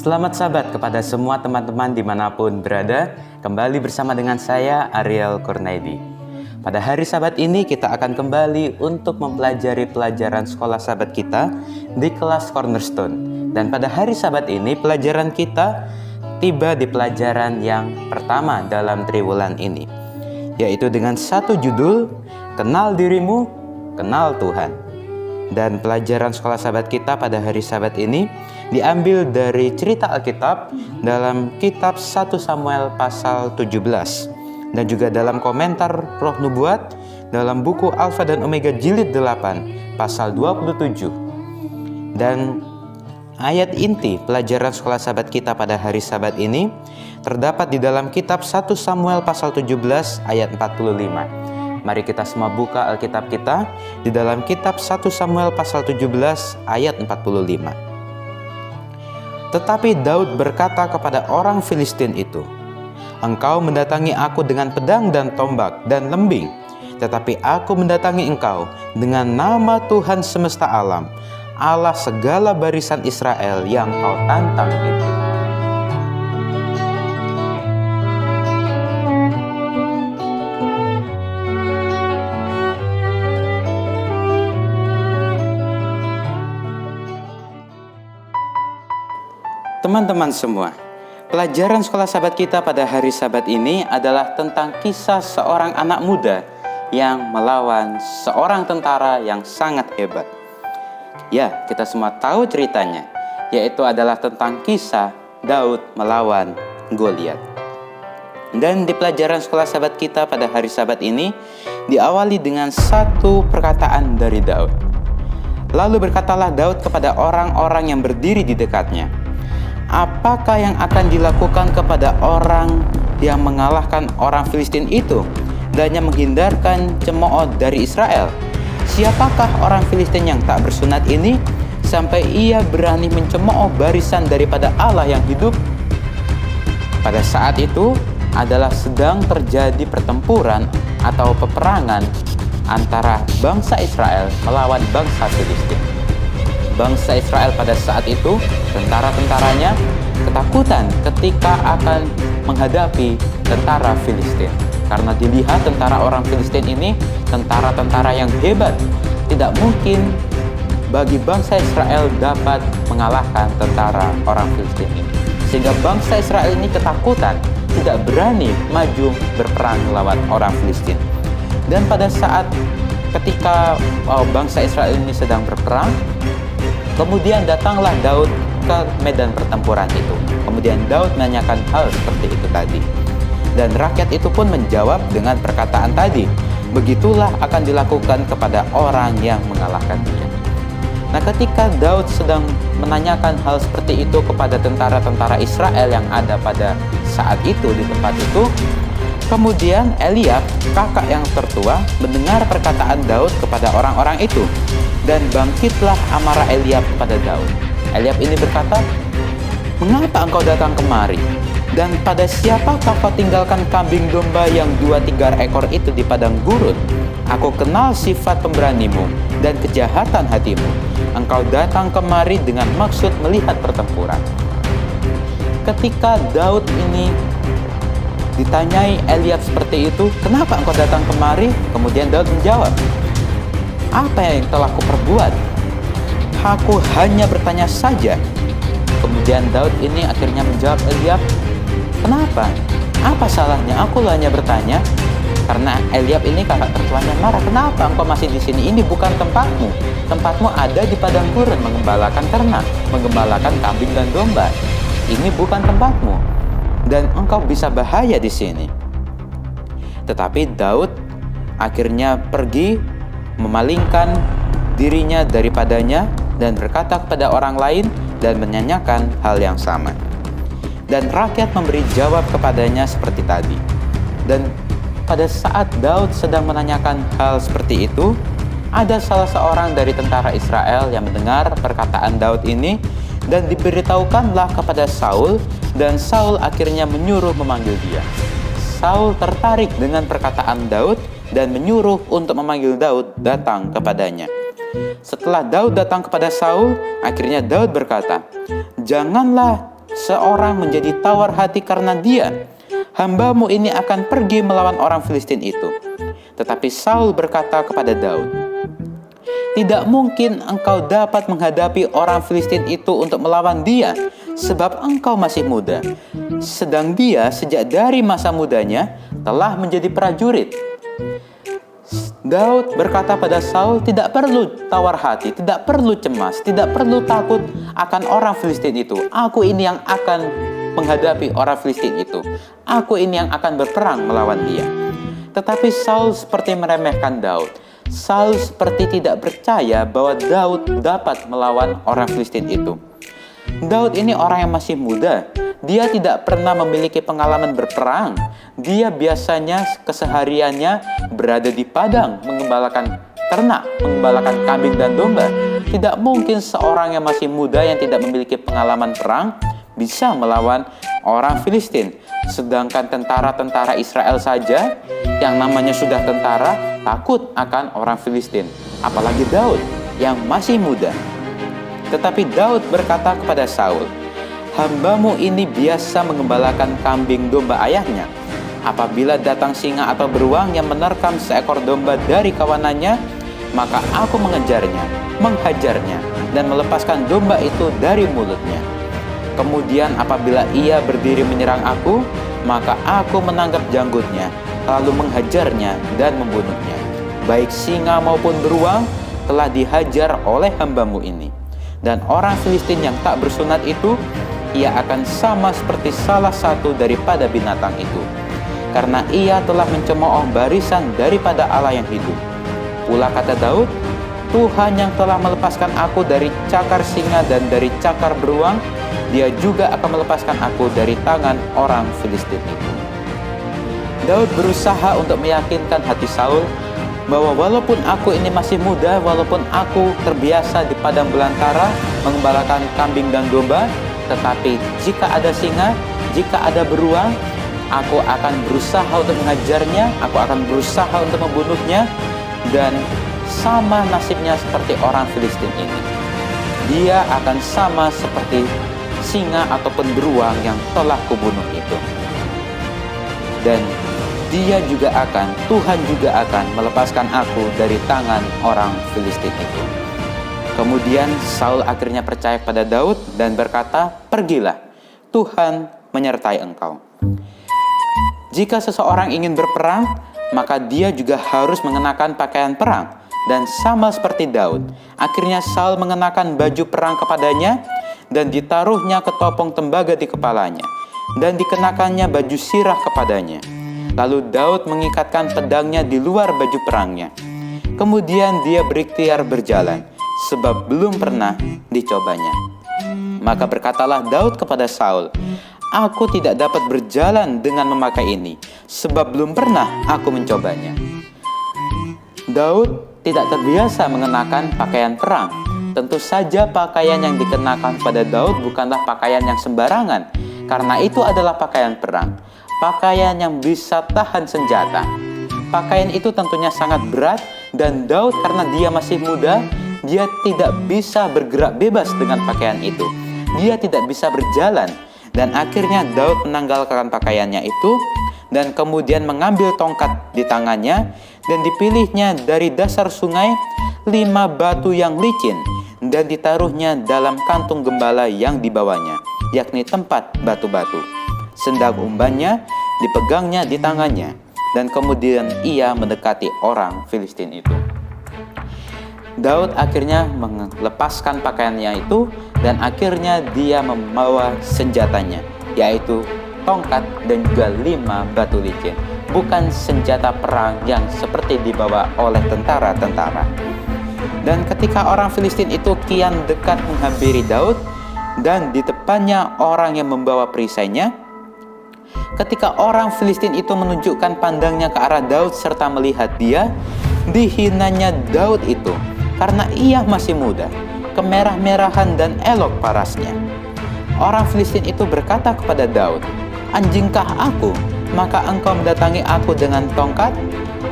Selamat sahabat kepada semua teman-teman dimanapun berada. Kembali bersama dengan saya Ariel Kurnaidi. Pada hari Sabat ini kita akan kembali untuk mempelajari pelajaran sekolah sahabat kita di kelas Cornerstone. Dan pada hari Sabat ini pelajaran kita tiba di pelajaran yang pertama dalam triwulan ini, yaitu dengan satu judul, Kenal Dirimu, Kenal Tuhan. Dan pelajaran sekolah sahabat kita pada hari Sabat ini diambil dari cerita Alkitab dalam kitab 1 Samuel pasal 17 dan juga dalam komentar Roh Nubuat dalam buku Alfa dan Omega jilid 8 pasal 27. Dan ayat inti pelajaran sekolah sahabat kita pada hari Sabat ini terdapat di dalam kitab 1 Samuel pasal 17 ayat 45. Mari kita semua buka Alkitab kita di dalam kitab 1 Samuel pasal 17 ayat 45. Tetapi Daud berkata kepada orang Filistin itu, "Engkau mendatangi aku dengan pedang dan tombak dan lembing, tetapi aku mendatangi engkau dengan nama Tuhan semesta alam, Allah segala barisan Israel yang kau tantang itu." Teman-teman semua, pelajaran sekolah sahabat kita pada hari Sabat ini adalah tentang kisah seorang anak muda yang melawan seorang tentara yang sangat hebat. Ya, kita semua tahu ceritanya, yaitu adalah tentang kisah Daud melawan Goliat. Dan di pelajaran sekolah sahabat kita pada hari Sabat ini diawali dengan satu perkataan dari Daud. Lalu berkatalah Daud kepada orang-orang yang berdiri di dekatnya, "Apakah yang akan dilakukan kepada orang yang mengalahkan orang Filistin itu dan yang menghindarkan cemooh dari Israel? Siapakah orang Filistin yang tak bersunat ini sampai ia berani mencemooh barisan daripada Allah yang hidup?" Pada saat itu adalah sedang terjadi pertempuran atau peperangan antara bangsa Israel melawan bangsa Filistin. Bangsa Israel pada saat itu, tentara-tentaranya ketakutan ketika akan menghadapi tentara Filistin. Karena dilihat tentara orang Filistin ini tentara-tentara yang hebat. Tidak mungkin bagi bangsa Israel dapat mengalahkan tentara orang Filistin ini. Sehingga bangsa Israel ini ketakutan, tidak berani maju berperang melawan orang Filistin. Dan pada saat ketika bangsa Israel ini sedang berperang, kemudian datanglah Daud ke medan pertempuran itu. Kemudian Daud menanyakan hal seperti itu tadi. Dan rakyat itu pun menjawab dengan perkataan tadi, "Begitulah akan dilakukan kepada orang yang mengalahkan dia." Nah, ketika Daud sedang menanyakan hal seperti itu kepada tentara-tentara Israel yang ada pada saat itu di tempat itu, kemudian Eliab, kakak yang tertua, mendengar perkataan Daud kepada orang-orang itu. Dan bangkitlah amarah Eliab kepada Daud. Eliab ini berkata, "Mengapa engkau datang kemari? Dan pada siapakah kau tinggalkan kambing domba yang 2-3 ekor itu di padang gurun? Aku kenal sifat pemberanimu dan kejahatan hatimu. Engkau datang kemari dengan maksud melihat pertempuran." Ketika Daud ini ditanyai Eliab seperti itu, "Kenapa engkau datang kemari?" Kemudian Daud menjawab, "Apa yang telah kuperbuat? Aku hanya bertanya saja." Kemudian Daud ini akhirnya menjawab Eliab, "Kenapa? Apa salahnya? Aku hanya bertanya." Karena Eliab ini kakak tertuanya marah, "Kenapa engkau masih di sini? Ini bukan tempatmu. Tempatmu ada di padang gurun menggembalakan ternak, menggembalakan kambing dan domba. Ini bukan tempatmu. Dan engkau bisa bahaya di sini." Tetapi Daud akhirnya pergi memalingkan dirinya daripadanya dan berkata kepada orang lain dan menyanyikan hal yang sama. Dan rakyat memberi jawab kepadanya seperti tadi. Dan pada saat Daud sedang menanyakan hal seperti itu, ada salah seorang dari tentara Israel yang mendengar perkataan Daud ini dan diberitahukanlah kepada Saul, dan Saul akhirnya menyuruh memanggil dia. Saul tertarik dengan perkataan Daud dan menyuruh untuk memanggil Daud datang kepadanya. Setelah Daud datang kepada Saul, akhirnya Daud berkata, "Janganlah seseorang menjadi tawar hati karena dia, hambamu ini akan pergi melawan orang Filistin itu. Tetapi Saul berkata kepada Daud, tidak mungkin engkau dapat menghadapi orang Filistin itu untuk melawan dia, sebab engkau masih muda. Sedang dia sejak dari masa mudanya telah menjadi prajurit. Daud berkata pada Saul, tidak perlu tawar hati, tidak perlu cemas, tidak perlu takut akan orang Filistin itu. Aku ini yang akan menghadapi orang Filistin itu. Aku ini yang akan berperang melawan dia. Tetapi Saul seperti meremehkan Daud. Saul seperti tidak percaya bahwa Daud dapat melawan orang Filistin itu. Daud ini orang yang masih muda. Dia tidak pernah memiliki pengalaman berperang. Dia biasanya kesehariannya berada di padang mengembalakan ternak, mengembalakan kambing dan domba. Tidak mungkin seorang yang masih muda yang tidak memiliki pengalaman perang bisa melawan orang Filistin. Sedangkan tentara-tentara Israel saja yang namanya sudah tentara takut akan orang Filistin. Apalagi Daud yang masih muda. Tetapi Daud berkata kepada Saul, hambamu ini biasa mengembalakan kambing domba ayahnya. Apabila datang singa atau beruang yang menerkam seekor domba dari kawanannya, maka aku mengejarnya, menghajarnya, dan melepaskan domba itu dari mulutnya. Kemudian apabila ia berdiri menyerang aku, maka aku menangkap janggutnya, lalu menghajarnya dan membunuhnya. Baik singa maupun beruang telah dihajar oleh hambamu ini. Dan orang Filistin yang tak bersunat itu, ia akan sama seperti salah satu daripada binatang itu, karena ia telah mencemooh barisan daripada Allah yang hidup. Pula kata Daud, Tuhan yang telah melepaskan aku dari cakar singa dan dari cakar beruang, dia juga akan melepaskan aku dari tangan orang Filistin itu. Daud berusaha untuk meyakinkan hati Saul bahwa walaupun aku ini masih muda, walaupun aku terbiasa di padang belantara mengembalakan kambing dan domba, tetapi jika ada singa, jika ada beruang, aku akan berusaha untuk mengajarnya, aku akan berusaha untuk membunuhnya, dan sama nasibnya seperti orang Filistin ini. Dia akan sama seperti singa ataupun beruang yang telah kubunuh itu. Dan dia juga akan, Tuhan juga akan melepaskan aku dari tangan orang Filistin itu. Kemudian Saul akhirnya percaya pada Daud dan berkata, pergilah, Tuhan menyertai engkau. Jika seseorang ingin berperang, maka dia juga harus mengenakan pakaian perang. Dan sama seperti Daud, akhirnya Saul mengenakan baju perang kepadanya dan ditaruhnya ketopong tembaga di kepalanya dan dikenakannya baju sirah kepadanya. Lalu Daud mengikatkan pedangnya di luar baju perangnya. Kemudian dia berikhtiar berjalan, sebab belum pernah dicobanya. Maka berkatalah Daud kepada Saul, aku tidak dapat berjalan dengan memakai ini, sebab belum pernah aku mencobanya. Daud tidak terbiasa mengenakan pakaian perang. Tentu saja pakaian yang dikenakan pada Daud bukanlah pakaian yang sembarangan, karena itu adalah pakaian perang. Pakaian yang bisa tahan senjata. Pakaian itu tentunya sangat berat, dan Daud karena dia masih muda, dia tidak bisa bergerak bebas dengan pakaian itu. Dia tidak bisa berjalan, dan akhirnya Daud menanggalkan pakaiannya itu, dan kemudian mengambil tongkat di tangannya, dan dipilihnya dari dasar sungai 5 batu yang licin, dan ditaruhnya dalam kantung gembala yang dibawanya, yakni tempat batu-batu. Sendal umbannya dipegangnya di tangannya, dan kemudian ia mendekati orang Filistin itu. Daud akhirnya melepaskan pakaiannya itu, dan akhirnya dia membawa senjatanya, yaitu tongkat dan juga 5 batu licin. Bukan senjata perang yang seperti dibawa oleh tentara-tentara. Dan ketika orang Filistin itu kian dekat menghampiri Daud, dan di depannya orang yang membawa perisainya, ketika orang Filistin itu menunjukkan pandangnya ke arah Daud serta melihat dia, dihinanya Daud itu karena ia masih muda, kemerah-merahan dan elok parasnya. Orang Filistin itu berkata kepada Daud, anjingkah aku, maka engkau mendatangi aku dengan tongkat?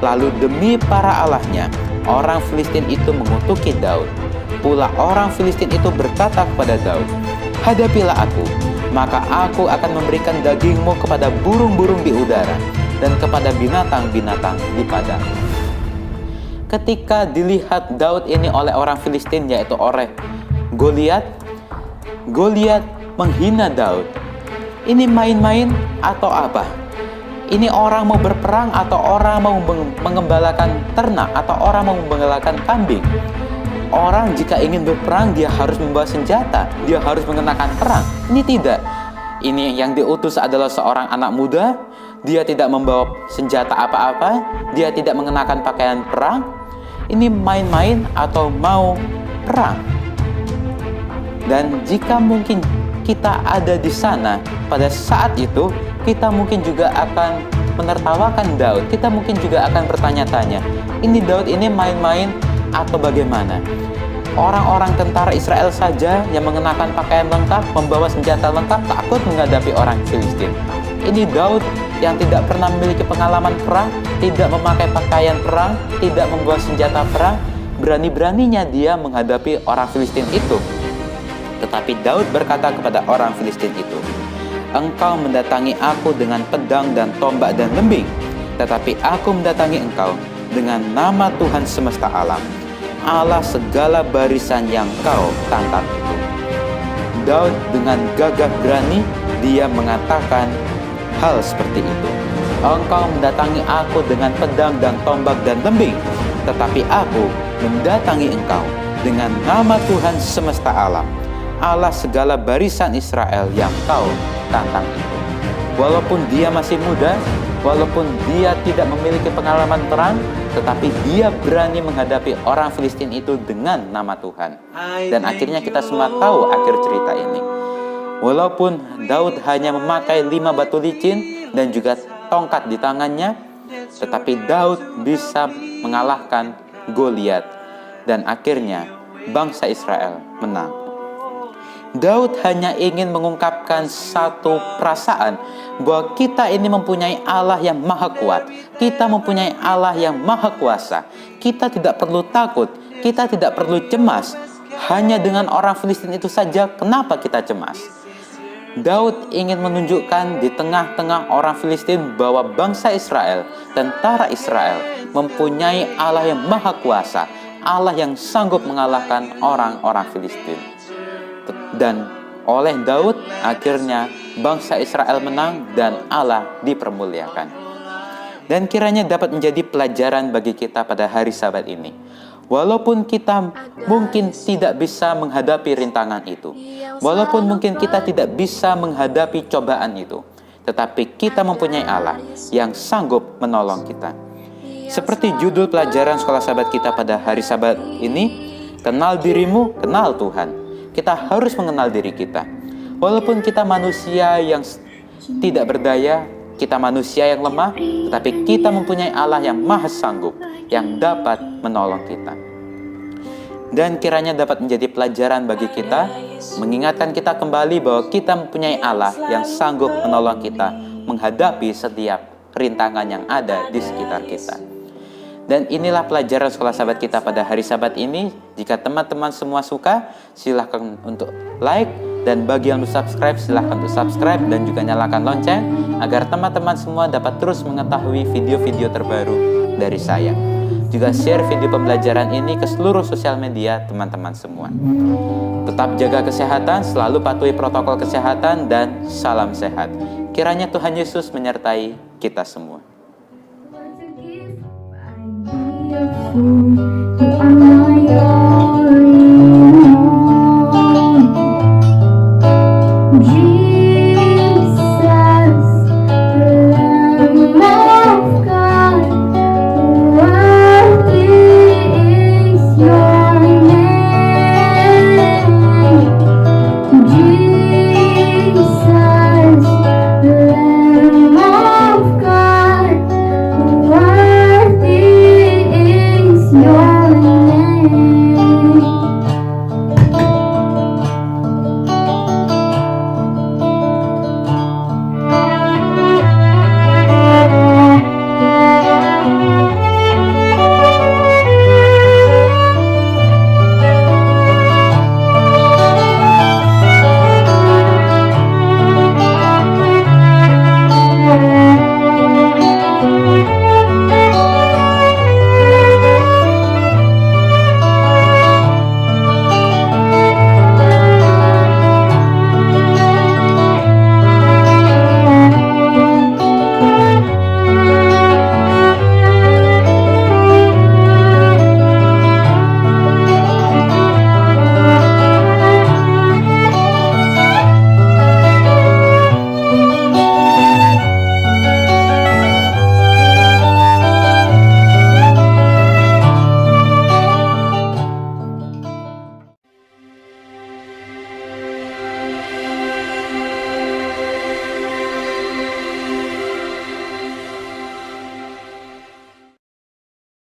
Lalu demi para allahnya, orang Filistin itu mengutuki Daud. Pula orang Filistin itu berkata kepada Daud, hadapilah aku, maka aku akan memberikan dagingmu kepada burung-burung di udara dan kepada binatang-binatang di padang. Ketika dilihat Daud ini oleh orang Filistin, yaitu oleh Goliat, Goliat menghina Daud. Ini main-main atau apa? Ini orang mau berperang atau orang mau mengembalakan ternak atau orang mau mengembalakan kambing? Orang jika ingin berperang dia harus membawa senjata, dia harus mengenakan perang. Ini tidak. Ini yang diutus adalah seorang anak muda. Dia tidak membawa senjata apa-apa, dia tidak mengenakan pakaian perang. Ini main-main atau mau perang? Dan jika mungkin kita ada di sana pada saat itu, kita mungkin juga akan menertawakan Daud. Kita mungkin juga akan bertanya-tanya, ini Daud ini main-main atau bagaimana? Orang-orang tentara Israel saja yang mengenakan pakaian lengkap, membawa senjata lengkap, takut menghadapi orang Filistin. Ini Daud yang tidak pernah memiliki pengalaman perang, tidak memakai pakaian perang, tidak membawa senjata perang, berani-beraninya dia menghadapi orang Filistin itu. Tetapi Daud berkata kepada orang Filistin itu, engkau mendatangi aku dengan pedang dan tombak dan lembing, tetapi aku mendatangi engkau dengan nama Tuhan semesta alam, Allah segala barisan yang kau tantang itu. Daud dengan gagah berani dia mengatakan hal seperti itu. Engkau mendatangi aku dengan pedang dan tombak dan lembing, tetapi aku mendatangi engkau dengan nama Tuhan semesta alam, Allah segala barisan Israel yang kau tantang itu. Walaupun dia masih muda, walaupun dia tidak memiliki pengalaman perang, tetapi dia berani menghadapi orang Filistin itu dengan nama Tuhan. Dan akhirnya kita semua tahu akhir cerita ini. Walaupun Daud hanya memakai 5 batu licin dan juga tongkat di tangannya, tetapi Daud bisa mengalahkan Goliat. Dan akhirnya bangsa Israel menang. Daud hanya ingin mengungkapkan satu perasaan bahwa kita ini mempunyai Allah yang maha kuat. Kita mempunyai Allah yang maha kuasa. Kita tidak perlu takut, kita tidak perlu cemas. Hanya dengan orang Filistin itu saja, kenapa kita cemas? Daud ingin menunjukkan di tengah-tengah orang Filistin bahwa bangsa Israel, tentara Israel, mempunyai Allah yang maha kuasa, Allah yang sanggup mengalahkan orang-orang Filistin. Dan oleh Daud, akhirnya bangsa Israel menang dan Allah dipermuliakan. Dan kiranya dapat menjadi pelajaran bagi kita pada hari Sabat ini. Walaupun kita mungkin tidak bisa menghadapi rintangan itu, walaupun mungkin kita tidak bisa menghadapi cobaan itu, tetapi kita mempunyai Allah yang sanggup menolong kita. Seperti judul pelajaran sekolah Sabat kita pada hari Sabat ini, kenal dirimu, kenal Tuhan. Kita harus mengenal diri kita. Walaupun kita manusia yang tidak berdaya, kita manusia yang lemah, tetapi kita mempunyai Allah yang maha sanggup, yang dapat menolong kita. Dan kiranya dapat menjadi pelajaran bagi kita, mengingatkan kita kembali bahwa kita mempunyai Allah yang sanggup menolong kita menghadapi setiap rintangan yang ada di sekitar kita. Dan inilah pelajaran sekolah Sabat kita pada hari Sabat ini. Jika teman-teman semua suka, silahkan untuk like. Dan bagi yang belum subscribe, silahkan untuk subscribe dan juga nyalakan lonceng, agar teman-teman semua dapat terus mengetahui video-video terbaru dari saya. Juga share video pembelajaran ini ke seluruh sosial media teman-teman semua. Tetap jaga kesehatan, selalu patuhi protokol kesehatan, dan salam sehat. Kiranya Tuhan Yesus menyertai kita semua. You are